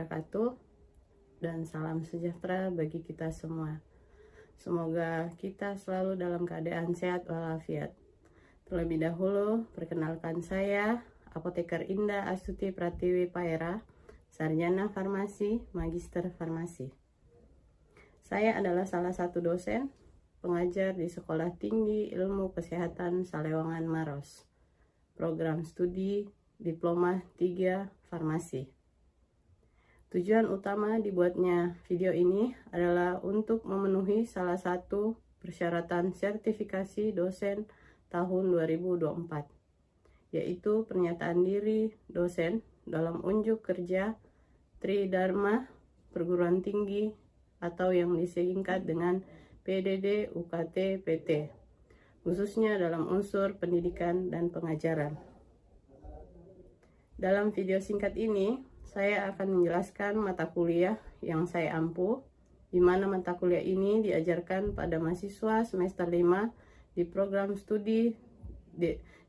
wabarakatuh, dan salam sejahtera bagi kita semua. Semoga kita selalu dalam keadaan sehat walafiat. Terlebih dahulu, perkenalkan saya, Apoteker Indah Astuti Pratiwi Paera, Sarjana Farmasi, Magister Farmasi. Saya adalah salah satu dosen pengajar di Sekolah Tinggi Ilmu Kesehatan Salewangan Maros, program studi Diploma 3 Farmasi. Tujuan utama dibuatnya video ini adalah untuk memenuhi salah satu persyaratan sertifikasi dosen tahun 2024, yaitu pernyataan diri dosen dalam unjuk kerja Tridharma Perguruan Tinggi atau yang disingkat dengan PDD UKT PT, khususnya dalam unsur pendidikan dan pengajaran. Dalam video singkat ini, saya akan menjelaskan mata kuliah yang saya ampu, di mana mata kuliah ini diajarkan pada mahasiswa semester 5 di program studi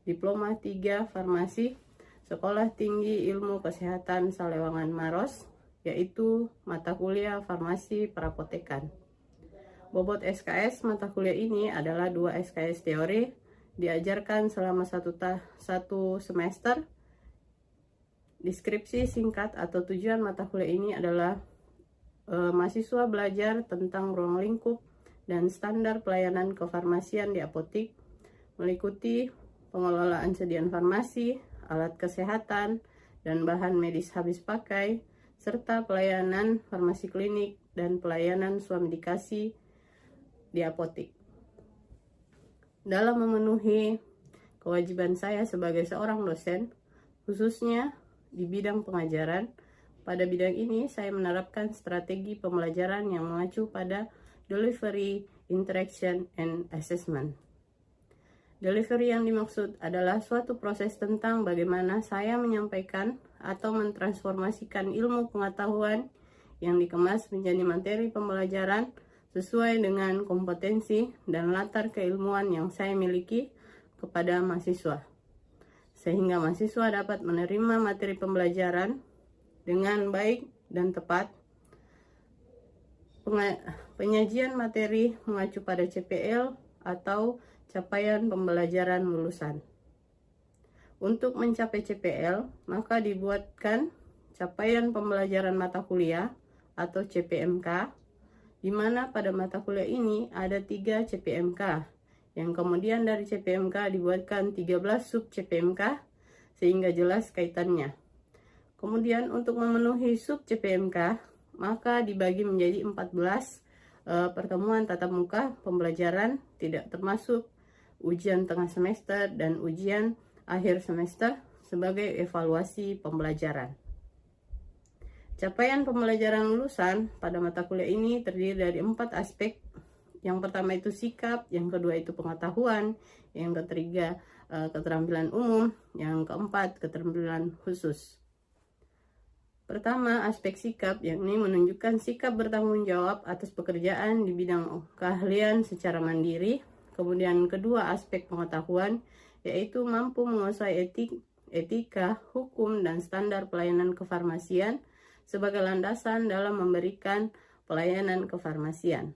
Diploma 3 Farmasi Sekolah Tinggi Ilmu Kesehatan Salewangan Maros, yaitu mata kuliah Farmasi Perapotekan. Bobot SKS mata kuliah ini adalah 2 SKS teori, diajarkan selama satu semester. Deskripsi singkat atau tujuan mata kuliah ini adalah mahasiswa belajar tentang ruang lingkup dan standar pelayanan kefarmasian di apotik, meliputi pengelolaan sediaan farmasi, alat kesehatan, dan bahan medis habis pakai, serta pelayanan farmasi klinik dan pelayanan swamedikasi di apotik. Dalam memenuhi kewajiban saya sebagai seorang dosen, khususnya di bidang pengajaran, pada bidang ini saya menerapkan strategi pembelajaran yang mengacu pada delivery, interaction, and assessment. Delivery yang dimaksud adalah suatu proses tentang bagaimana saya menyampaikan atau mentransformasikan ilmu pengetahuan yang dikemas menjadi materi pembelajaran sesuai dengan kompetensi dan latar keilmuan yang saya miliki kepada mahasiswa, sehingga mahasiswa dapat menerima materi pembelajaran dengan baik dan tepat. Penyajian materi mengacu pada CPL atau capaian pembelajaran lulusan. Untuk mencapai CPL, maka dibuatkan capaian pembelajaran mata kuliah atau CPMK, di mana pada mata kuliah ini ada 3 CPMK, yang kemudian dari CPMK dibuatkan 13 sub CPMK sehingga jelas kaitannya. Kemudian untuk memenuhi sub CPMK, maka dibagi menjadi 14 pertemuan tatap muka pembelajaran, tidak termasuk ujian tengah semester dan ujian akhir semester sebagai evaluasi pembelajaran. Capaian pembelajaran lulusan pada mata kuliah ini terdiri dari 4 aspek. Yang pertama itu sikap, yang kedua itu pengetahuan, yang ketiga keterampilan umum, yang keempat keterampilan khusus. Pertama, aspek sikap, yakni menunjukkan sikap bertanggung jawab atas pekerjaan di bidang keahlian secara mandiri. Kemudian kedua, aspek pengetahuan, yaitu mampu menguasai etika, hukum, dan standar pelayanan kefarmasian sebagai landasan dalam memberikan pelayanan kefarmasian.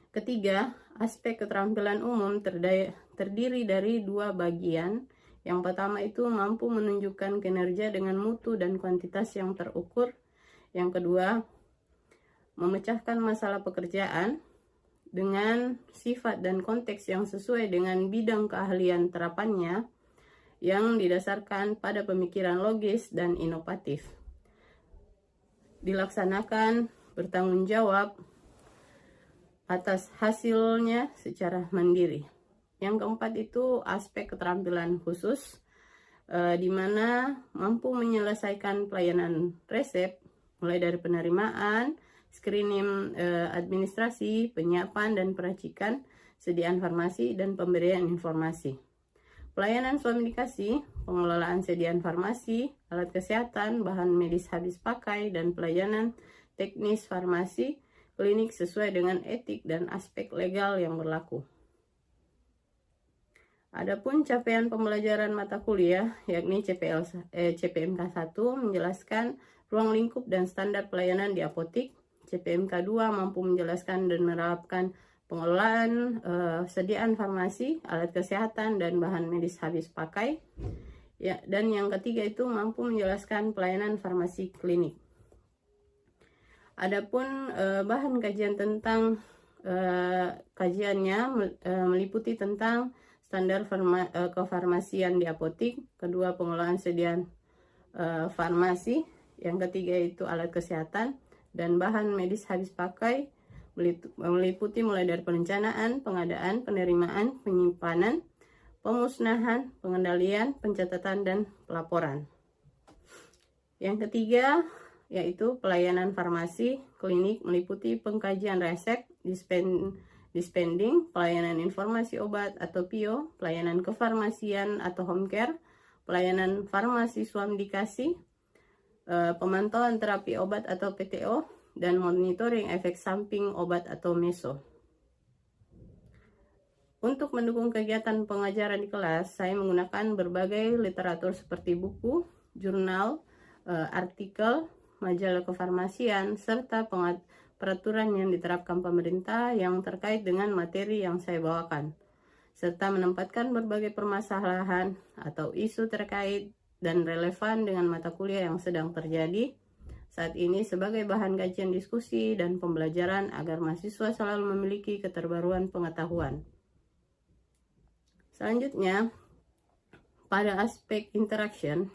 Ketiga, aspek keterampilan umum terdiri dari 2 bagian. Yang pertama itu mampu menunjukkan kinerja dengan mutu dan kuantitas yang terukur. Yang kedua, memecahkan masalah pekerjaan dengan sifat dan konteks yang sesuai dengan bidang keahlian terapannya yang didasarkan pada pemikiran logis dan inovatif. Dilaksanakan bertanggung jawab atas hasilnya secara mandiri. Yang keempat itu aspek keterampilan khusus, di mana mampu menyelesaikan pelayanan resep, mulai dari penerimaan, screening administrasi, penyiapan dan peracikan, sediaan farmasi, dan pemberian informasi. Pelayanan swamedikasi, pengelolaan sediaan farmasi, alat kesehatan, bahan medis habis pakai, dan pelayanan teknis farmasi klinik sesuai dengan etik dan aspek legal yang berlaku. Adapun capaian pembelajaran mata kuliah, yakni CPMK 1, menjelaskan ruang lingkup dan standar pelayanan di apotik. CPMK 2 mampu menjelaskan dan menerapkan pengelolaan sediaan farmasi, alat kesehatan, dan bahan medis habis pakai. Ya, dan yang ketiga itu mampu menjelaskan pelayanan farmasi klinik. Adapun bahan kajian tentang kajiannya meliputi tentang standar kefarmasian di apotik, kedua pengelolaan sediaan farmasi, yang ketiga itu alat kesehatan, dan bahan medis habis pakai, meliputi mulai dari perencanaan, pengadaan, penerimaan, penyimpanan, pemusnahan, pengendalian, pencatatan, dan pelaporan. Yang ketiga yaitu pelayanan farmasi klinik, meliputi pengkajian resep, dispensing, pelayanan informasi obat atau PIO, pelayanan kefarmasian atau home care, pelayanan farmasi swamdikasi, pemantauan terapi obat atau PTO, dan monitoring efek samping obat atau MESO. Untuk mendukung kegiatan pengajaran di kelas, saya menggunakan berbagai literatur seperti buku, jurnal, artikel, majalah kefarmasian, serta peraturan yang diterapkan pemerintah yang terkait dengan materi yang saya bawakan, serta menempatkan berbagai permasalahan atau isu terkait dan relevan dengan mata kuliah yang sedang terjadi saat ini sebagai bahan kajian diskusi dan pembelajaran agar mahasiswa selalu memiliki keterbaruan pengetahuan. Selanjutnya, pada aspek interaction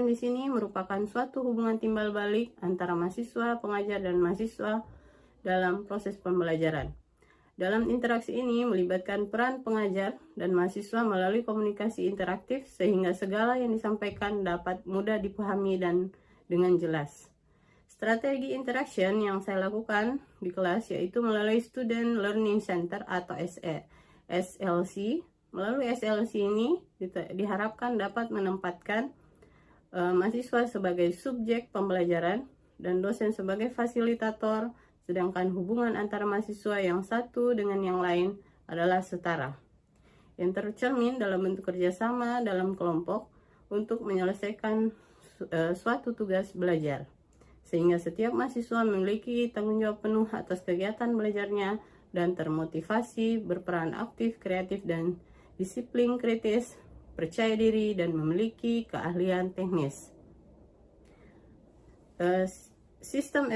di sini merupakan suatu hubungan timbal balik antara mahasiswa, pengajar, dan mahasiswa dalam proses pembelajaran. Dalam interaksi ini melibatkan peran pengajar dan mahasiswa melalui komunikasi interaktif sehingga segala yang disampaikan dapat mudah dipahami dan dengan jelas. Strategi interaction yang saya lakukan di kelas yaitu melalui Student Learning Center atau SLC. Melalui SLC ini diharapkan dapat menempatkan mahasiswa sebagai subjek pembelajaran dan dosen sebagai fasilitator, sedangkan hubungan antara mahasiswa yang satu dengan yang lain adalah setara, yang tercermin dalam bentuk kerjasama dalam kelompok untuk menyelesaikan suatu tugas belajar, sehingga setiap mahasiswa memiliki tanggung jawab penuh atas kegiatan belajarnya dan termotivasi, berperan aktif, kreatif, dan disiplin kritis, percaya diri, dan memiliki keahlian teknis. Sistem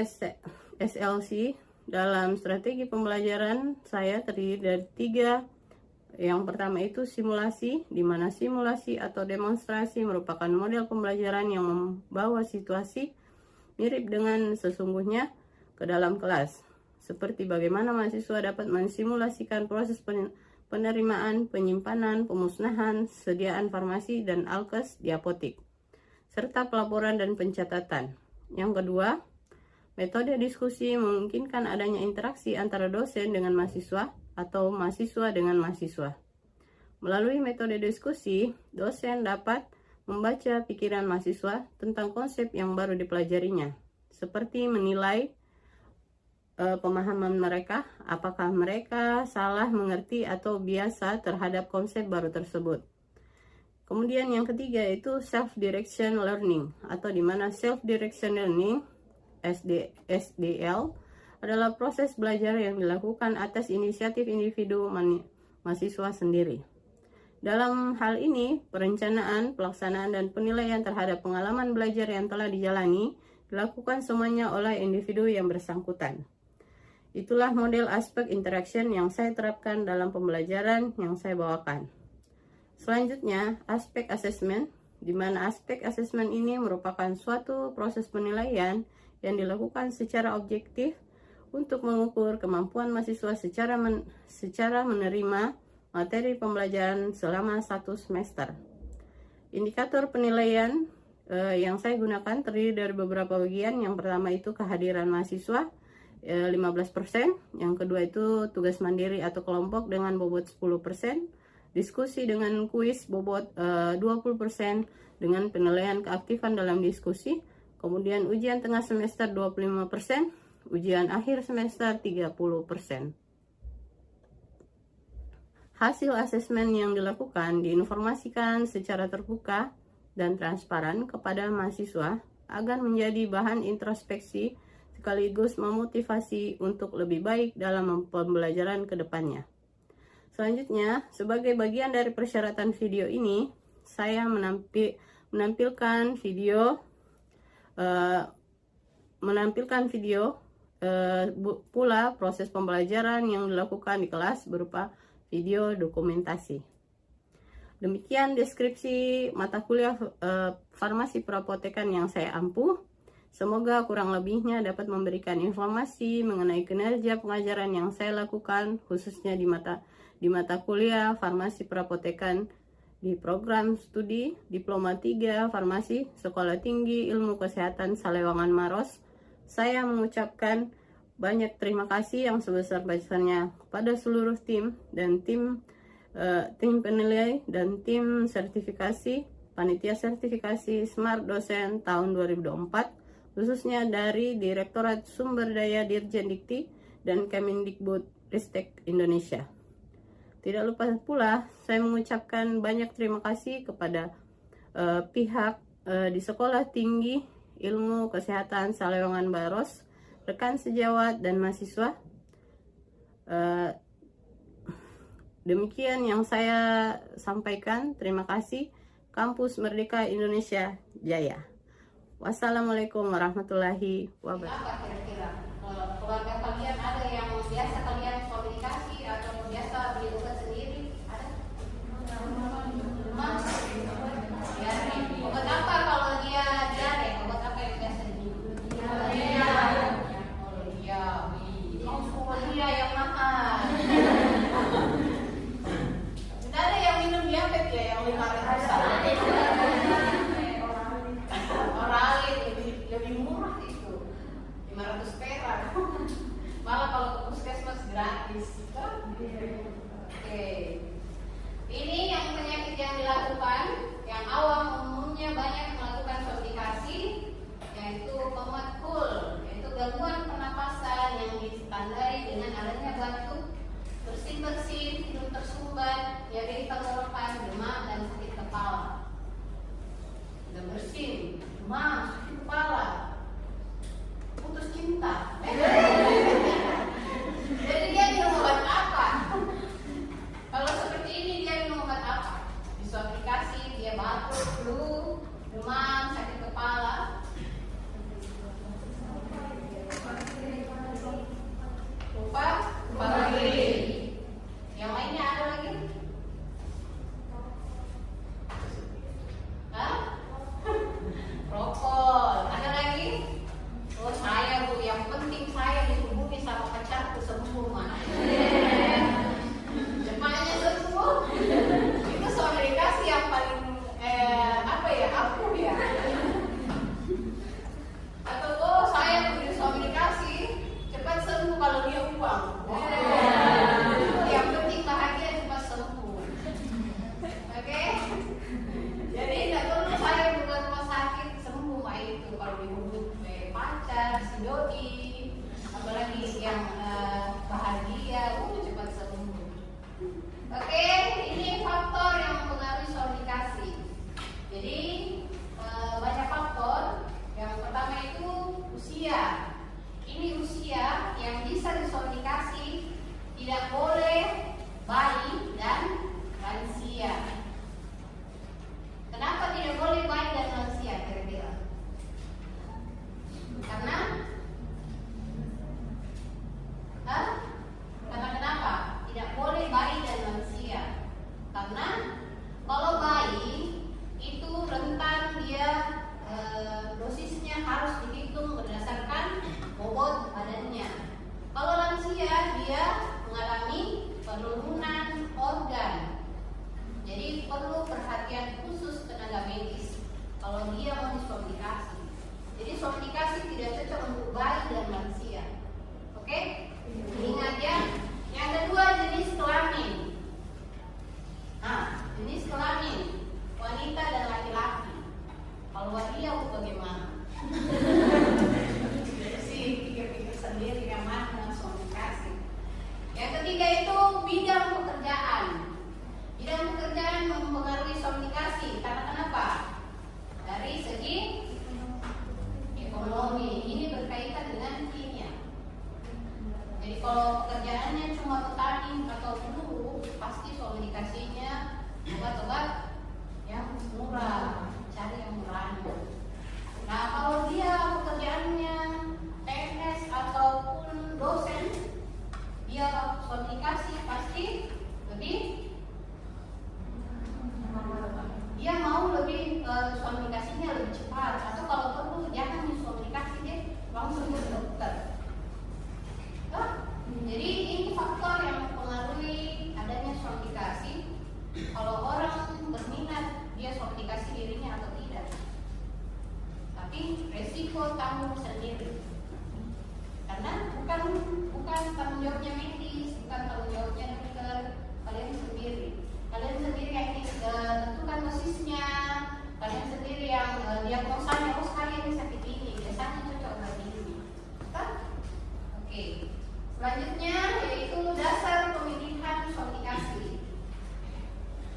SLC dalam strategi pembelajaran saya terdiri dari 3. Yang pertama itu simulasi, di mana simulasi atau demonstrasi merupakan model pembelajaran yang membawa situasi mirip dengan sesungguhnya ke dalam kelas, seperti bagaimana mahasiswa dapat mensimulasikan proses penerimaan, penyimpanan, pemusnahan, sediaan farmasi, dan alkes di apotik, serta pelaporan dan pencatatan. Yang kedua, metode diskusi memungkinkan adanya interaksi antara dosen dengan mahasiswa atau mahasiswa dengan mahasiswa. Melalui metode diskusi, dosen dapat membaca pikiran mahasiswa tentang konsep yang baru dipelajarinya, seperti menilai pemahaman mereka, apakah mereka salah mengerti atau biasa terhadap konsep baru tersebut. Kemudian yang ketiga itu self-direction learning, atau di mana self-direction learning, SDL, adalah proses belajar yang dilakukan atas inisiatif individu mahasiswa sendiri. Dalam hal ini, perencanaan, pelaksanaan, dan penilaian terhadap pengalaman belajar yang telah dijalani dilakukan semuanya oleh individu yang bersangkutan. Itulah model aspek interaction yang saya terapkan dalam pembelajaran yang saya bawakan. Selanjutnya, aspek assessment, di mana aspek assessment ini merupakan suatu proses penilaian yang dilakukan secara objektif untuk mengukur kemampuan mahasiswa secara menerima materi pembelajaran selama 1 semester. Indikator penilaian yang saya gunakan terdiri dari beberapa bagian. Yang pertama itu kehadiran mahasiswa 15%, yang kedua itu tugas mandiri atau kelompok dengan bobot 10%, diskusi dengan kuis bobot 20% dengan penilaian keaktifan dalam diskusi, kemudian ujian tengah semester 25%, ujian akhir semester 30%. Hasil asesmen yang dilakukan diinformasikan secara terbuka dan transparan kepada mahasiswa agar menjadi bahan introspeksi sekaligus memotivasi untuk lebih baik dalam pembelajaran ke depannya. Selanjutnya, sebagai bagian dari persyaratan video ini, saya menampilkan video pula proses pembelajaran yang dilakukan di kelas berupa video dokumentasi. Demikian deskripsi mata kuliah farmasi perapotekan yang saya ampuh. Semoga kurang lebihnya dapat memberikan informasi mengenai kinerja pengajaran yang saya lakukan, khususnya di mata kuliah farmasi perapotekan di program studi Diploma 3 Farmasi Sekolah Tinggi Ilmu Kesehatan Salewangan Maros. Saya mengucapkan banyak terima kasih yang sebesar-besarnya kepada seluruh tim dan tim penilai dan tim sertifikasi, panitia sertifikasi Smart Dosen tahun 2024, khususnya dari Direktorat Sumber Daya Dirjen Dikti dan Kemendikbud Ristek Indonesia. Tidak lupa pula saya mengucapkan banyak terima kasih kepada pihak di Sekolah Tinggi Ilmu Kesehatan Salewangan Maros, rekan sejawat dan mahasiswa. Demikian yang saya sampaikan. Terima kasih. Kampus Merdeka Indonesia Jaya. Wassalamualaikum warahmatullahi wabarakatuh. Apa kira-kira keluarga kalian ada yang biasa kalian komunikasi atau biasa beli obat sendiri? Ada? Diare. Obat apa kalau dia diare? Obat apa yang biasa dibeli? Diare. Oh iya, iya yang mahal. Tidak ada yang minum diabetes ya yang 500. Lebih murah itu 500 perak. Malah kalau ke puskesmas gratis. Oke. Ini yang penyakit yang dilakukan, yang awam umumnya banyak melakukan komplikasi, yaitu pematkul, yaitu gangguan pernapasan yang ditandai dengan adanya batuk, bersin-bersin, hidung tersumbat, nyeri tenggorokan, demam dan sakit kepala. Udah bersin, demam, sakit kepala, putus cinta. Jadi dia minum obat apa? Kalau seperti ini dia minum obat apa? Di suatu aplikasi dia batuk, flu, demam, sakit kepala. Lupa, lagi. Yang lainnya ada lagi? Hah? Rokok. Ada lagi? Oh saya Bu, yang penting saya dihubungi sama pacarku sembuh mah. Cepatnya sembuh. Itu solidaritas yang paling ampuh ya. Atau oh saya punya solidaritas cepat sembuh kalau dia uang. Yang penting bahagia cepat sembuh. Oke? Jadi tidak perlu saya buat rumah sakit sembuh mah itu kalau dihubungi pacar, si doi, apalagi yang bahagia, cepat sembuh. Oke, ini faktor yang mempengaruhi komunikasi. Jadi banyak faktor. Yang pertama itu usia. Ini usia yang bisa disonikasi, tidak boleh bayi dan lansia. Kenapa tidak boleh bayi dan lansia kira-kira? Karena kenapa? Tidak boleh bayi dan lansia. Karena kalau bayi itu rentan dia dosisnya harus dihitung berdasarkan bobot badannya. Kalau lansia dia mengalami penurunan organ. Jadi perlu perhatian khusus tenaga medis kalau dia mau diskomunikasi. Jadi komunikasi tidak cocok untuk bayi dan lansia. Oke? Ingat ya. Yang kedua jenis kelamin. Nah, jenis kelamin wanita dan laki-laki. Kalau waria bagaimana? Jadi sih pikir-pikir sendiri yang mana komunikasi. Yang ketiga itu bidang pekerjaan. Bidang pekerjaan mempengaruhi komunikasi. Karena kenapa? Dari segi ekonomi. Ini berkaitan dengan kimia. Jadi kalau pekerjaannya cuma petani atau buruh, pasti komunikasinya obat-obat yang murah, cari yang murahnya. Nah kalau dia pekerjaannya PNS ataupun dosen, dia komunikasi pasti lebih, dia mau lebih komunikasinya lebih cepat. Atau kalau perlu jangan komunikasi deh, langsung ke dokter. Jadi ini faktor yang mempengaruhi adanya komunikasi. Kalau orang berminat dia komunikasi dirinya atau tidak. Tapi resiko tanggung sendiri. Karena bukan tanggung jawabnya medis, bukan tanggung jawabnya dokter, kalian sendiri. Kalian sendiri yang tentukan dosisnya, kalian sendiri yang diagnosanya, oh saya ini sakit ini, biasanya cocok obat ini. Oke. Selanjutnya yaitu dasar pemilihan komunikasi.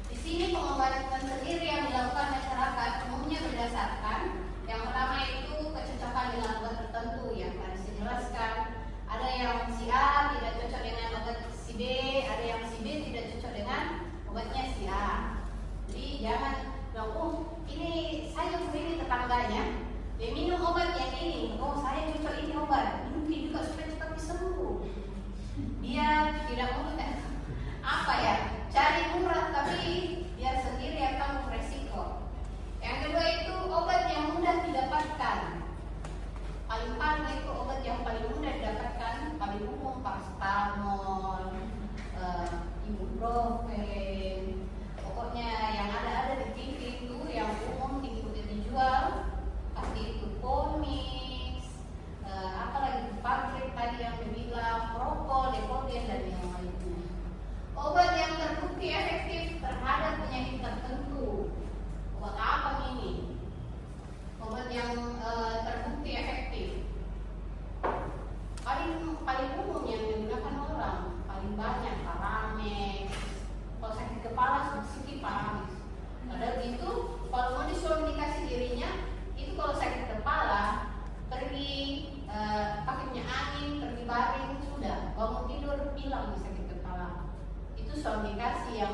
Di sini pengobatan sendiri yang dilakukan masyarakat umumnya berdasarkan yang pertama itu kecocokan dengan obat tertentu yang tadi saya jelaskan. Ada yang si A tidak cocok dengan obat si B, ada yang si B tidak cocok dengan obatnya si A. Jadi jangan bilang, oh ini saya sendiri tetangganya, dia minum obat yang ini, oh saya cocok ini obat, mungkin juga supaya cepat sembuh. Dia tidak mau cari murah, tapi dia sendiri yang tanggung resiko. Yang kedua itu obat yang mudah didapatkan. Paling itu obat yang paling mudah didapatkan, paling umum paracetamol, ibuprofen, pokoknya yang ada di TV itu yang umum dijual pasti itu Pomix, apalagi pabrik tadi yang dibilang Propol, Depogen dan yang lainnya. Obat yang terbukti efektif terhadap penyakit tertentu. Obat apa ini? Obat yang terbukti efektif. Paling umum yang digunakan orang, paling banyak Paramex. Kalau sakit kepala sedikit Paramex. Padahal itu kalau mau dikomunikasi dirinya, itu kalau sakit kepala pergi pakai minyak angin, pergi baring sudah, bangun tidur hilang sakit kepala. Itu komunikasi yang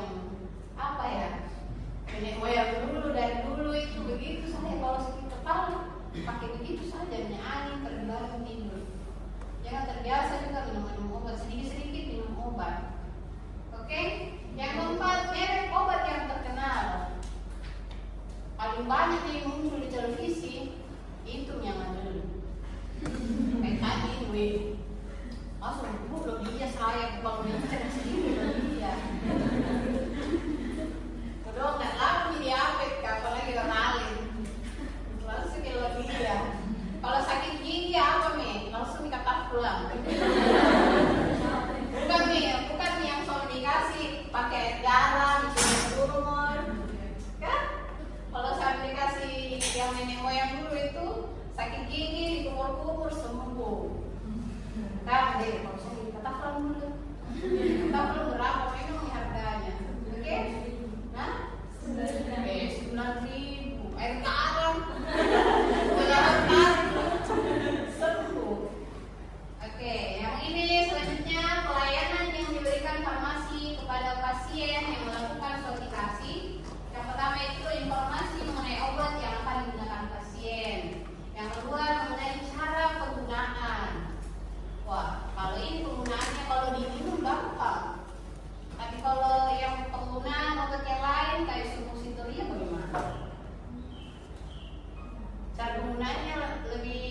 nenek moyang dulu dari dulu itu begitu. Saya kalau sakit kepala pakai begitu saja, minyak angin, pergi baring tidur. Jangan terbiasa juga minum obat, sedikit-sedikit minum obat. Oke? Yang keempat, merek obat yang terkenal. Paling banyak yang muncul di televisi itu yang ada. Kayak tadi gue langsung belum dia saya kalau bicara sendiri dia. Udah nggak lama jadi apek, apalagi kenalin. Langsung kalau dia. Kalau sakit gigi apa nih? Langsung dikata pulang. Bukan yang komunikasi pakai air garam, dicuci turun, kan? Kalau saya dikasih yang nenek moyang dulu itu sakit gigi dikumur-kumur sembuh. Kan deh, kalau saya dikata pulang dulu. Kita belum berapa memang harganya, oke? Nah, 9.000 air garam. Oke, yang ini selanjutnya pelayanan yang diberikan farmasi kepada pasien yang melakukan komunikasi. Yang pertama itu informasi mengenai obat yang akan digunakan pasien. Yang kedua mengenai cara penggunaan. Wah, kalau ini penggunaannya kalau diminum gampang. Tapi kalau yang penggunaan obat yang lain kayak suppositoria bagaimana? Cara penggunaannya lebih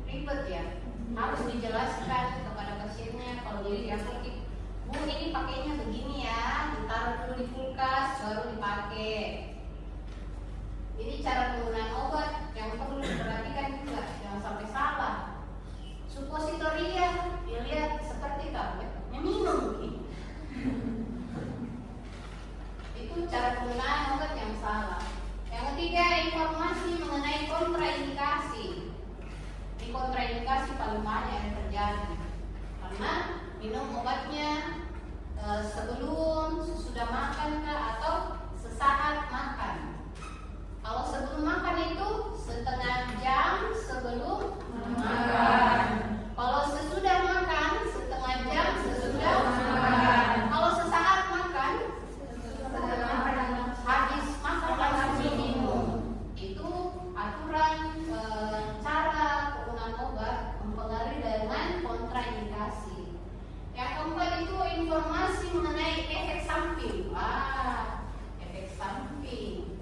ribet ya. Harus dijelaskan kepada pasiennya kalau dia sakit. Bu, ini pakainya begini ya, ditaruh dulu di kulkas baru dipakai. Ini cara penggunaan obat yang perlu diperhatikan juga, jangan sampai salah. Suppositoria dilihat seperti tabletnya minum gitu. Itu cara penggunaan obat yang salah. Yang ketiga, informasi mengenai kontraindikasi. Di kontraindikasi paling banyak yang terjadi karena minum obatnya sebelum, sesudah makan atau sesaat makan. Kalau sebelum makan itu setengah jam sebelum sebelum makan. Kalau sesudah makan, setengah jam sesudah makan. Kalau sesaat makan, habis makan langsung minum. Itu aturan cara penggunaan obat mempengaruhi dengan kontraindikasi. Yang keempat itu informasi mengenai efek samping. Efek samping.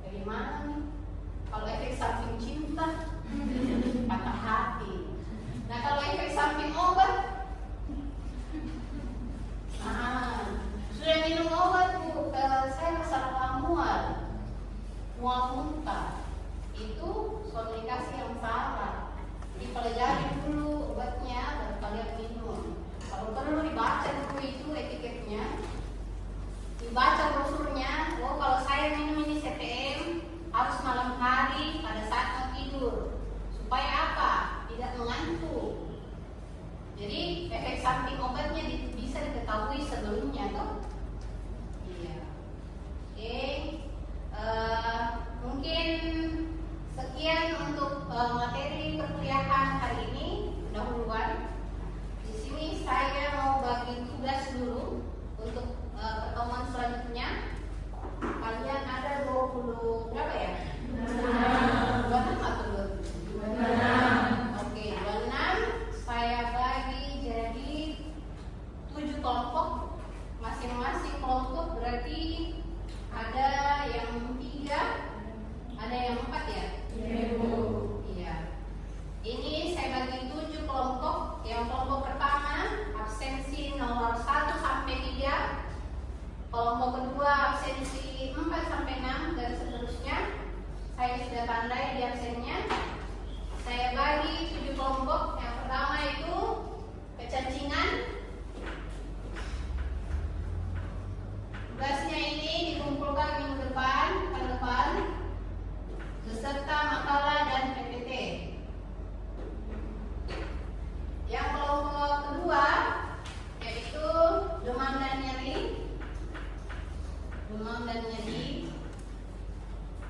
Dari mana nih? Kalau efek samping cinta, patah hati. Nah, kalau efek samping obat, sudah minum obat Bu, saya masalah mual muntah. Itu komunikasi yang salah. Dipelajari dulu obatnya dan kalian minum. Kalau perlu dibaca dulu itu etiketnya, dibaca brosurnya. Oh, kalau saya minum ini CTM harus malam hari pada saat mau tidur. Supaya apa? Tidak mengantuk. Jadi efek samping obatnya bisa diketahui sebelumnya, toh? Iya. Oke. Mungkin sekian untuk materi perkuliahan hari ini. Pendahuluan. Di sini saya mau bagi tugas dulu untuk pertemuan selanjutnya. Kalian ada 20 berapa ya? 26 atau 27? Oke, 26 saya bagi jadi 7 kelompok. Masing-masing kelompok berarti ada yang 3, ada yang 4 ya? Iya. Ini saya bagi 7 kelompok. Yang kelompok pertama absensi nomor 1 sampai 3. Kelompok kedua absensi 4 sampai 6 dan seterusnya. Saya sudah tandai di absennya. Saya bagi 7 kelompok. Yang pertama itu kecancingan. Tugasnya ini dikumpulkan minggu depan, pekan depan, beserta makalah dan PPT. Yang kelompok kedua yaitu demam dan nyeri.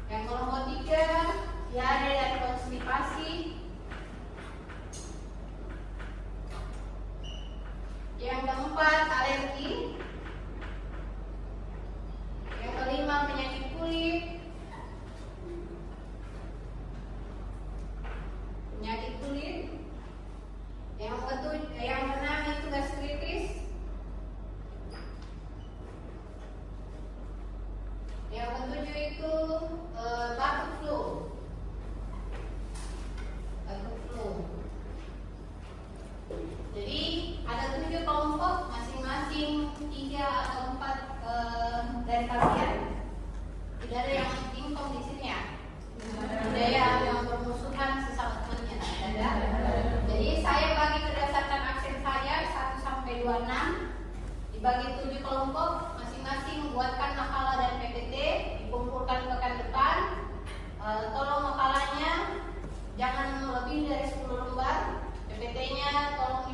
Yang kelompok 3 diare dan konstipasi. Yang keempat alergi. Yang kelima penyakit kulit. Yang keenam itu gastritis. Yang ketujuh itu batuk flu. Jadi ada 7 kelompok, masing-masing 3 atau 4 dari kalian. Tidak ada yang ingkong di sini ya. Tidak ada yang bermusuhan sesama temannya. Tidak ada. Jadi saya bagi berdasarkan aksen saya 1 sampai 26 dibagi 7 kelompok, masing-masing buatkan makalah dan PPT, dikumpulkan pekan depan. Tolong makalahnya jangan lebih dari 10 lembar, PPT-nya tolong